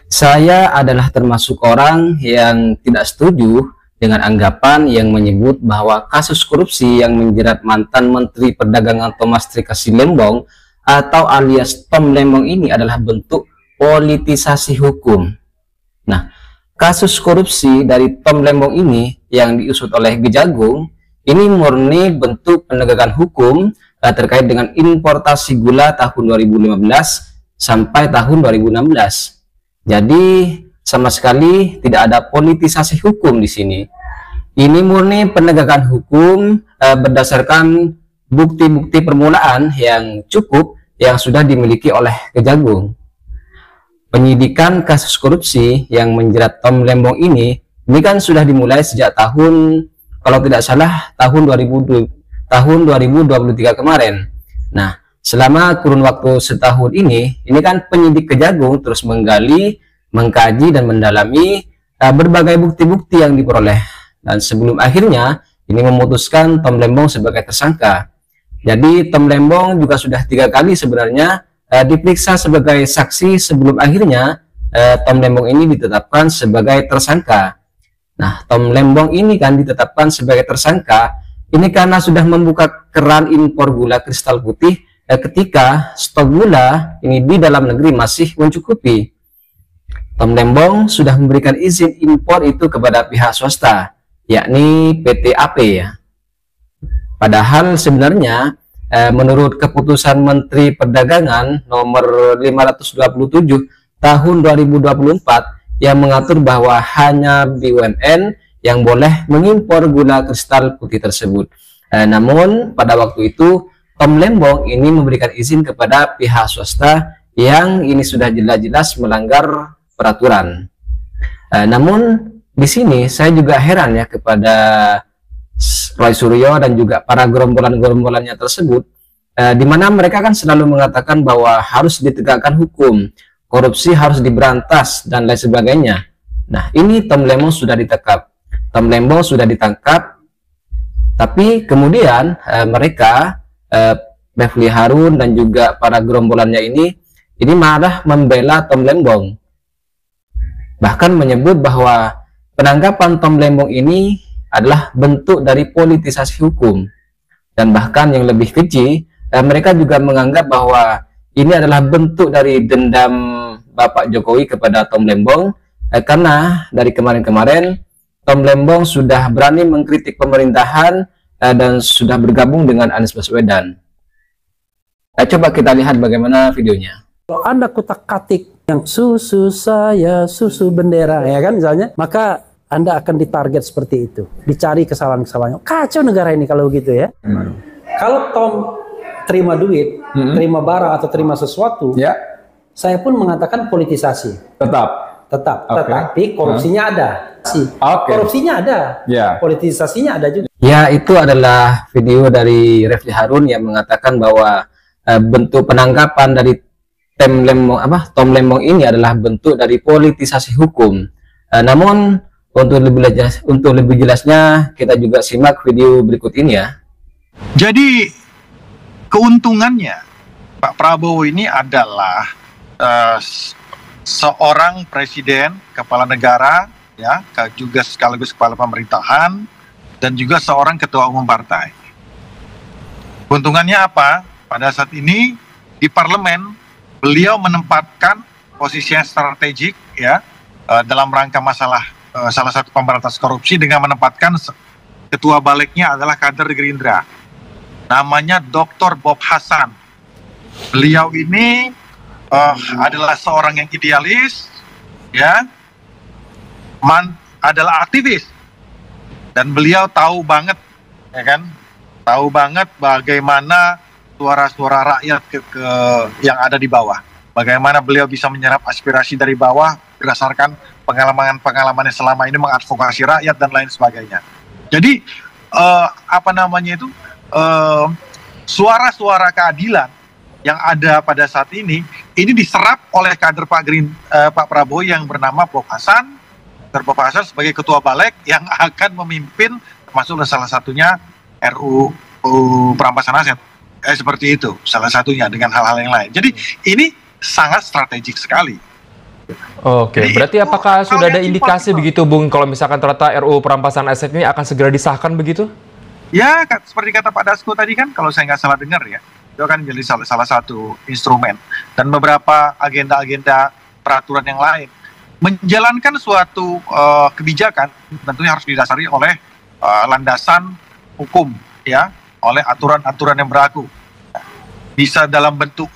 Saya adalah termasuk orang yang tidak setuju dengan anggapan yang menyebut bahwa kasus korupsi yang menjerat mantan Menteri Perdagangan Thomas Trikasi Lembong atau alias Tom Lembong ini adalah bentuk politisasi hukum. Nah, kasus korupsi dari Tom Lembong ini yang diusut oleh Kejagung ini murni bentuk penegakan hukum terkait dengan importasi gula tahun 2015 sampai tahun 2016. Jadi sama sekali tidak ada politisasi hukum di sini. Ini murni penegakan hukum berdasarkan bukti-bukti permulaan yang cukup yang sudah dimiliki oleh Kejagung. Penyidikan kasus korupsi yang menjerat Tom Lembong ini kan sudah dimulai sejak tahun, kalau tidak salah, tahun 2023 kemarin. Nah, selama kurun waktu setahun ini kan penyidik Kejagung terus menggali, mengkaji, dan mendalami berbagai bukti-bukti yang diperoleh. Dan sebelum akhirnya ini memutuskan Tom Lembong sebagai tersangka. Jadi Tom Lembong juga sudah 3 kali sebenarnya diperiksa sebagai saksi sebelum akhirnya Tom Lembong ini ditetapkan sebagai tersangka. Nah, Tom Lembong ini kan ditetapkan sebagai tersangka ini karena sudah membuka keran impor gula kristal putih ketika stok gula ini di dalam negeri masih mencukupi. Tom Lembong sudah memberikan izin impor itu kepada pihak swasta, yakni PT AP ya. Padahal sebenarnya menurut keputusan Menteri Perdagangan nomor 527 tahun 2024 yang mengatur bahwa hanya BUMN yang boleh mengimpor gula kristal putih tersebut. Namun pada waktu itu Tom Lembong ini memberikan izin kepada pihak swasta yang ini sudah jelas-jelas melanggar peraturan. Namun di sini saya juga heran ya kepada Roy Suryo dan juga para gerombolan-gerombolannya tersebut, di mana mereka kan selalu mengatakan bahwa harus ditegakkan hukum, korupsi harus diberantas dan lain sebagainya. Nah, ini Tom Lembong sudah ditangkap. Tom Lembong sudah ditangkap, tapi kemudian mereka Refly Harun dan juga para gerombolannya ini malah membela Tom Lembong, bahkan menyebut bahwa penangkapan Tom Lembong ini adalah bentuk dari politisasi hukum. Dan bahkan yang lebih keji, mereka juga menganggap bahwa ini adalah bentuk dari dendam Bapak Jokowi kepada Tom Lembong, karena dari kemarin-kemarin Tom Lembong sudah berani mengkritik pemerintahan dan sudah bergabung dengan Anies Baswedan. Coba kita lihat bagaimana videonya. Kalau Anda kutak-katik yang susu saya, susu bendera, ya kan misalnya, maka Anda akan ditarget seperti itu. Dicari kesalahan-kesalahannya. Kacau negara ini kalau begitu ya. Kalau Tom terima duit, terima barang atau terima sesuatu, ya, saya pun mengatakan politisasi. Tetap. Tetapi korupsinya ada. Korupsinya ada. Politisasinya ada juga. Ya, itu adalah video dari Refly Harun yang mengatakan bahwa bentuk penangkapan dari Tom Lembong ini adalah bentuk dari politisasi hukum. Namun untuk lebih jelasnya kita juga simak video berikut ini ya. Jadi keuntungannya Pak Prabowo ini adalah seorang presiden, kepala negara, ya, juga sekaligus kepala pemerintahan, dan juga seorang ketua umum partai. Keuntungannya apa? Pada saat ini di parlemen beliau menempatkan posisi yang strategik, ya, dalam rangka masalah salah satu pemberantasan korupsi dengan menempatkan ketua baliknya adalah kader Gerindra, namanya Dr. Bob Hasan. Beliau ini adalah seorang yang idealis, ya, adalah aktivis, dan beliau tahu banget, ya kan, tahu banget bagaimana suara-suara rakyat yang ada di bawah, bagaimana beliau bisa menyerap aspirasi dari bawah berdasarkan pengalaman-pengalamannya selama ini mengadvokasi rakyat dan lain sebagainya. Jadi suara-suara keadilan yang ada pada saat ini diserap oleh kader Pak Prabowo yang bernama Bob Hasan, sebagai ketua balik yang akan memimpin, termasuk salah satunya RUU perampasan aset, seperti itu salah satunya, dengan hal-hal yang lain. Jadi ini sangat strategik sekali. Oke, Jadi berarti itu apakah hal sudah ada yang indikasi simpel. begitu, Bung, kalau misalkan ternyata RUU perampasan aset ini akan segera disahkan begitu? Ya, seperti kata Pak Dasko tadi kan, kalau saya nggak salah dengar ya, itu akan jadi salah satu instrumen. Dan beberapa agenda-agenda peraturan yang lain. Menjalankan suatu kebijakan tentunya harus didasari oleh landasan hukum, ya, oleh aturan-aturan yang berlaku. Bisa dalam bentuk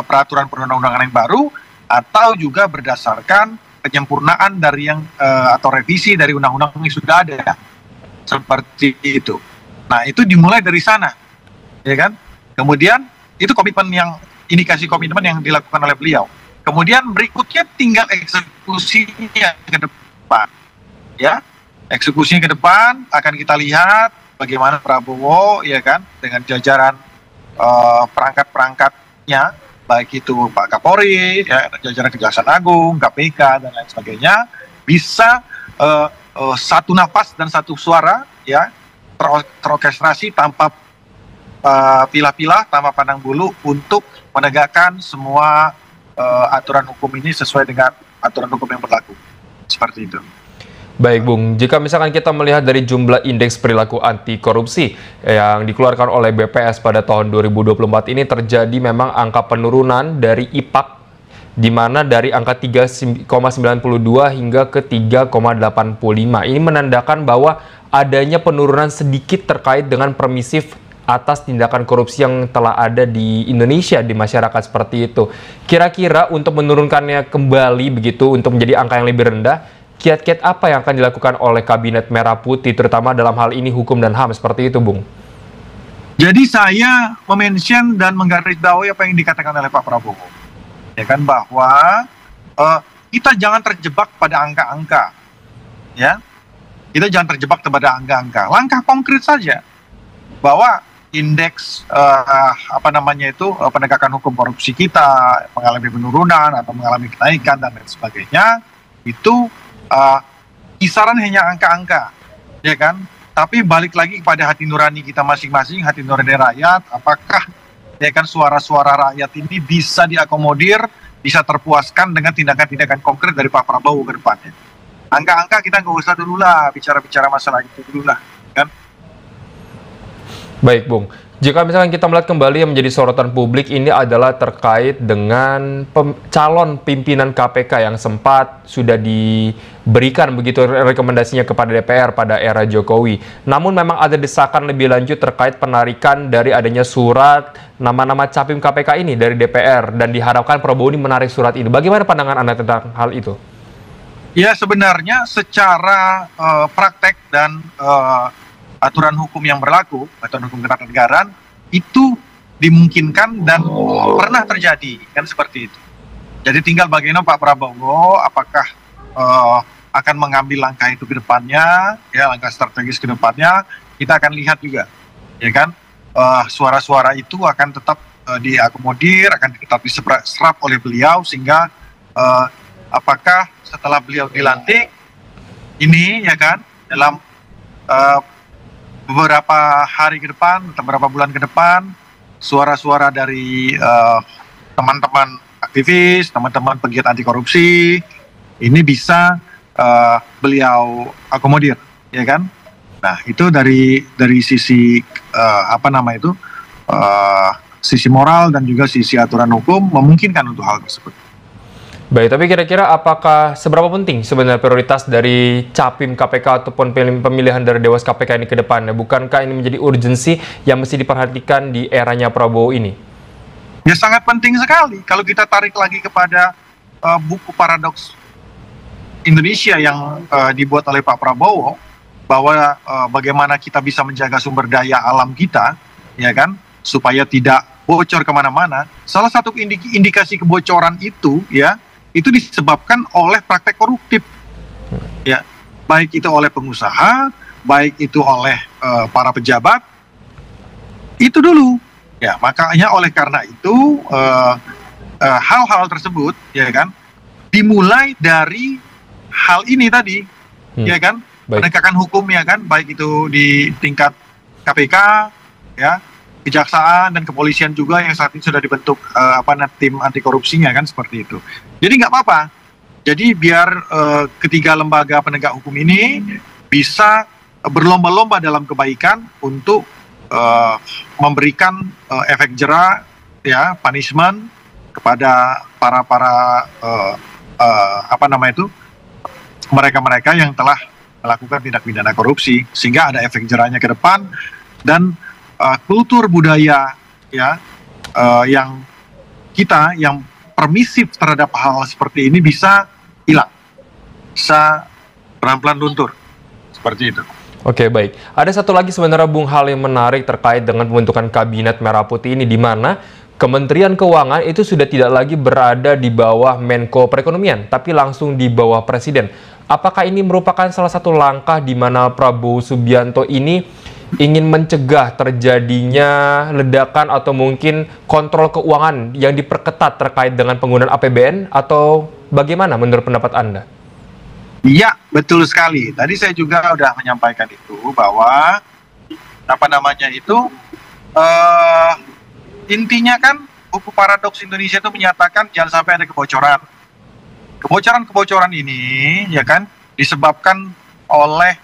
peraturan perundang-undangan yang baru, atau juga berdasarkan penyempurnaan dari yang atau revisi dari undang-undang yang sudah ada. Seperti itu. Nah, itu dimulai dari sana, ya kan? Kemudian itu komitmen yang indikasi komitmen yang dilakukan oleh beliau. Kemudian berikutnya tinggal eksekusinya ke depan, ya. Eksekusinya ke depan akan kita lihat bagaimana Prabowo, ya kan, dengan jajaran perangkat-perangkatnya, baik itu Pak Kapolri, ya, jajaran Kejaksaan Agung, KPK dan lain sebagainya, bisa satu nafas dan satu suara, ya, terorkestrasi tanpa pilah-pilah, tanpa pandang bulu untuk menegakkan semua aturan hukum ini sesuai dengan aturan hukum yang berlaku. Seperti itu. Baik, Bung. Jika misalkan kita melihat dari jumlah indeks perilaku anti korupsi yang dikeluarkan oleh BPS pada tahun 2024 ini, terjadi memang angka penurunan dari IPAK, di mana dari angka 3,92 hingga ke 3,85. Ini menandakan bahwa adanya penurunan sedikit terkait dengan permisif atas tindakan korupsi yang telah ada di Indonesia, di masyarakat seperti itu. Kira-kira untuk menurunkannya kembali begitu, untuk menjadi angka yang lebih rendah, kiat-kiat apa yang akan dilakukan oleh Kabinet Merah Putih, terutama dalam hal ini hukum dan HAM seperti itu, Bung? Jadi saya memention dan menggarisbawahi apa yang dikatakan oleh Pak Prabowo. Ya kan, bahwa kita jangan terjebak pada angka-angka, ya, kita jangan terjebak pada angka-angka. Langkah konkret saja, bahwa indeks penegakan hukum korupsi kita mengalami penurunan atau mengalami kenaikan dan lain sebagainya, itu kisaran hanya angka-angka, ya kan. Tapi balik lagi kepada hati nurani kita masing-masing, hati nurani rakyat, apakah, ya kan, suara-suara rakyat ini bisa diakomodir, bisa terpuaskan dengan tindakan-tindakan konkret dari Pak Prabowo ke depannya. Angka-angka kita nggak usah dulu lah, bicara-bicara masalah itu dulu lah, kan? Baik, Bung. Jika misalkan kita melihat kembali yang menjadi sorotan publik ini adalah terkait dengan calon pimpinan KPK yang sempat sudah diberikan begitu rekomendasinya kepada DPR pada era Jokowi. Namun memang ada desakan lebih lanjut terkait penarikan dari adanya surat nama-nama capim KPK ini dari DPR, dan diharapkan Prabowo ini menarik surat ini. Bagaimana pandangan Anda tentang hal itu? Ya, sebenarnya secara praktek dan aturan hukum yang berlaku, aturan hukum ketatanegaraan itu dimungkinkan dan pernah terjadi, kan, seperti itu. Jadi tinggal bagaimana Pak Prabowo apakah akan mengambil langkah itu ke depannya, ya, langkah strategis ke depannya. Kita akan lihat juga, ya kan, suara-suara itu akan tetap diakomodir, akan tetap diserap oleh beliau, sehingga apakah setelah beliau dilantik ini, ya kan, dalam beberapa hari ke depan atau beberapa bulan ke depan, suara-suara dari teman-teman aktivis, teman-teman pegiat anti korupsi ini bisa beliau akomodir, ya kan? Nah, itu dari sisi sisi moral dan juga sisi aturan hukum memungkinkan untuk hal tersebut. Baik, tapi kira-kira apakah seberapa penting sebenarnya prioritas dari capim KPK ataupun pemilihan dari Dewas KPK ini ke depannya? Bukankah ini menjadi urgensi yang mesti diperhatikan di eranya Prabowo ini? Ya, sangat penting sekali. Kalau kita tarik lagi kepada buku Paradoks Indonesia yang dibuat oleh Pak Prabowo, bahwa bagaimana kita bisa menjaga sumber daya alam kita, ya kan, supaya tidak bocor kemana-mana. Salah satu indikasi kebocoran itu, ya, itu disebabkan oleh praktek koruptif, ya, baik itu oleh pengusaha, baik itu oleh para pejabat, itu dulu, ya. Makanya oleh karena itu hal-hal tersebut, ya kan, dimulai dari hal ini tadi, ya kan, penegakan hukum, ya kan, baik itu di tingkat KPK, ya, kejaksaan dan kepolisian juga yang saat ini sudah dibentuk tim anti korupsinya, kan, seperti itu. Jadi nggak apa-apa Jadi biar ketiga lembaga penegak hukum ini bisa berlomba-lomba dalam kebaikan untuk memberikan efek jera, ya, punishment kepada para mereka-mereka yang telah melakukan tindak pidana korupsi, sehingga ada efek jerahnya ke depan dan kultur budaya, ya, yang permisif terhadap hal seperti ini bisa hilang, bisa pelan-pelan luntur, seperti itu. Oke, baik. Ada satu lagi sebenarnya Bung hal yang menarik terkait dengan pembentukan Kabinet Merah Putih ini, di mana Kementerian Keuangan itu sudah tidak lagi berada di bawah Menko Perekonomian, tapi langsung di bawah Presiden. Apakah ini merupakan salah satu langkah di mana Prabowo Subianto ini ingin mencegah terjadinya ledakan atau mungkin kontrol keuangan yang diperketat terkait dengan penggunaan APBN, atau bagaimana menurut pendapat Anda? Iya, betul sekali. Tadi saya juga sudah menyampaikan itu, bahwa intinya kan buku Paradoks Indonesia itu menyatakan jangan sampai ada kebocoran. Kebocoran ini, ya kan, disebabkan oleh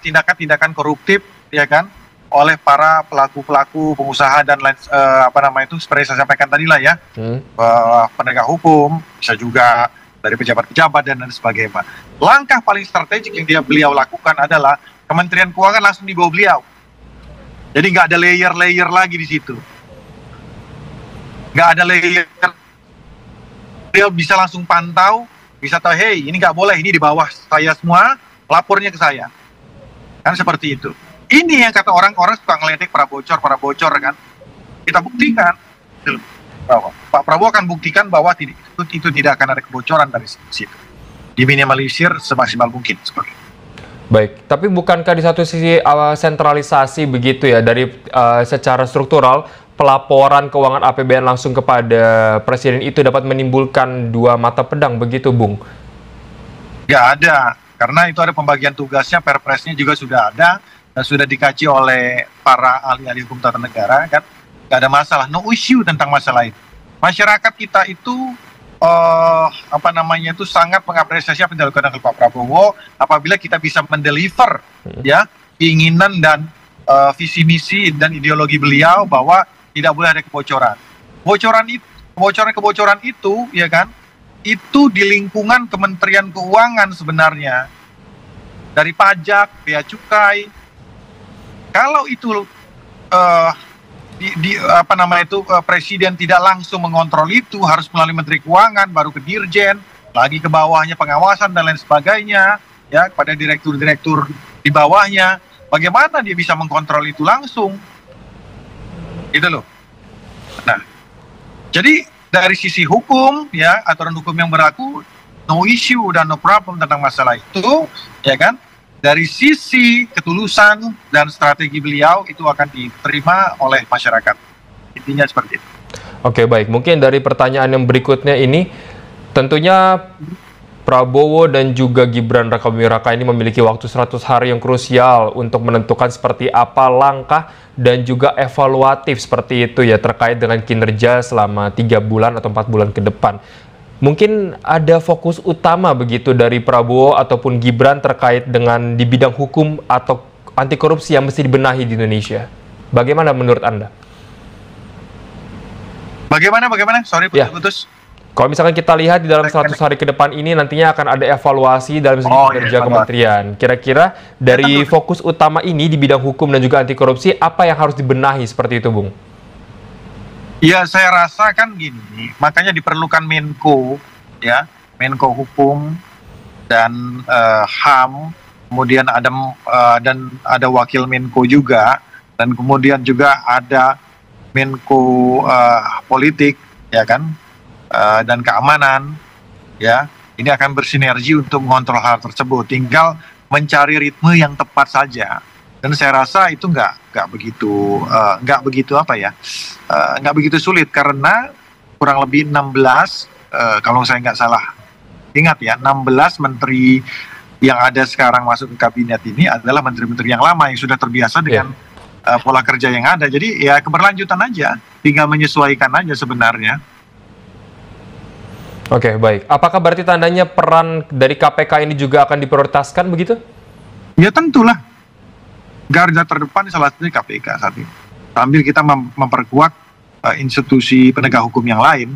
tindakan-tindakan koruptif, ya kan, oleh para pelaku-pelaku pengusaha dan lain seperti saya sampaikan tadi lah, ya, penegak hukum, bisa juga dari pejabat-pejabat dan lain sebagainya. Langkah paling strategik yang beliau lakukan adalah Kementerian Keuangan langsung di bawah beliau. Jadi nggak ada layer-layer lagi di situ. Nggak ada layer. Beliau bisa langsung pantau, bisa tahu, hey, ini nggak boleh, ini di bawah saya semua, lapornya ke saya. Kan seperti itu. Ini yang kata orang-orang suka ngeledek para bocor kan. Kita buktikan. Pak Prabowo akan buktikan bahwa itu tidak akan ada kebocoran dari situ. Diminimalisir semaksimal mungkin. Seperti itu. Baik, tapi bukankah di satu sisi sentralisasi begitu ya, dari secara struktural pelaporan keuangan APBN langsung kepada Presiden itu dapat menimbulkan dua mata pedang begitu, Bung? Nggak ada, karena itu ada pembagian tugasnya, perpresnya juga sudah ada, dan sudah dikaji oleh para ahli-ahli hukum tata negara, kan? Nggak ada masalah, no issue tentang masalah itu. Masyarakat kita itu sangat mengapresiasi apa yang dilakukan oleh Pak Prabowo apabila kita bisa mendeliver, ya, keinginan dan visi misi dan ideologi beliau bahwa tidak boleh ada kebocoran. Kebocoran itu, ya kan, itu di lingkungan Kementerian Keuangan sebenarnya, dari pajak, bea cukai. Kalau itu Presiden tidak langsung mengontrol itu, harus melalui Menteri Keuangan, baru ke Dirjen, lagi ke bawahnya pengawasan dan lain sebagainya, ya, pada direktur-direktur di bawahnya. Bagaimana dia bisa mengkontrol itu langsung? Gitu loh. Nah, jadi dari sisi hukum, ya, aturan hukum yang berlaku, no issue dan no problem tentang masalah itu, ya kan? Dari sisi ketulusan dan strategi beliau itu akan diterima oleh masyarakat. Intinya seperti itu. Oke, baik. Mungkin dari pertanyaan yang berikutnya ini, tentunya Prabowo dan juga Gibran Rakabuming Raka ini memiliki waktu 100 hari yang krusial untuk menentukan seperti apa langkah dan juga evaluatif seperti itu ya, terkait dengan kinerja selama 3 bulan atau 4 bulan ke depan. Mungkin ada fokus utama begitu dari Prabowo ataupun Gibran terkait dengan di bidang hukum atau anti korupsi yang mesti dibenahi di Indonesia. Bagaimana menurut Anda? Bagaimana? Sorry, putus-putus. Kalau misalkan kita lihat di dalam 100 hari ke depan ini nantinya akan ada evaluasi dalam segi kinerja kementerian. Kira-kira dari fokus utama ini di bidang hukum dan juga anti korupsi, apa yang harus dibenahi seperti itu, Bung? Ya, saya rasa kan gini, makanya diperlukan Menko, ya, Menko Hukum dan HAM, kemudian ada wakil Menko juga, dan kemudian juga ada Menko Politik, ya kan, dan Keamanan, ya, ini akan bersinergi untuk mengontrol hal tersebut. Tinggal mencari ritme yang tepat saja. Dan saya rasa itu nggak begitu sulit, karena kurang lebih 16 kalau saya nggak salah ingat ya, 16 menteri yang ada sekarang masuk ke kabinet ini adalah menteri-menteri yang lama yang sudah terbiasa dengan pola kerja yang ada. Jadi ya keberlanjutan aja, tinggal menyesuaikan aja sebenarnya. Oke, baik. Apakah berarti tandanya peran dari KPK ini juga akan diprioritaskan begitu? Ya tentulah. Garda terdepan salah satunya KPK saat ini. Sambil kita memperkuat institusi penegak hukum yang lain,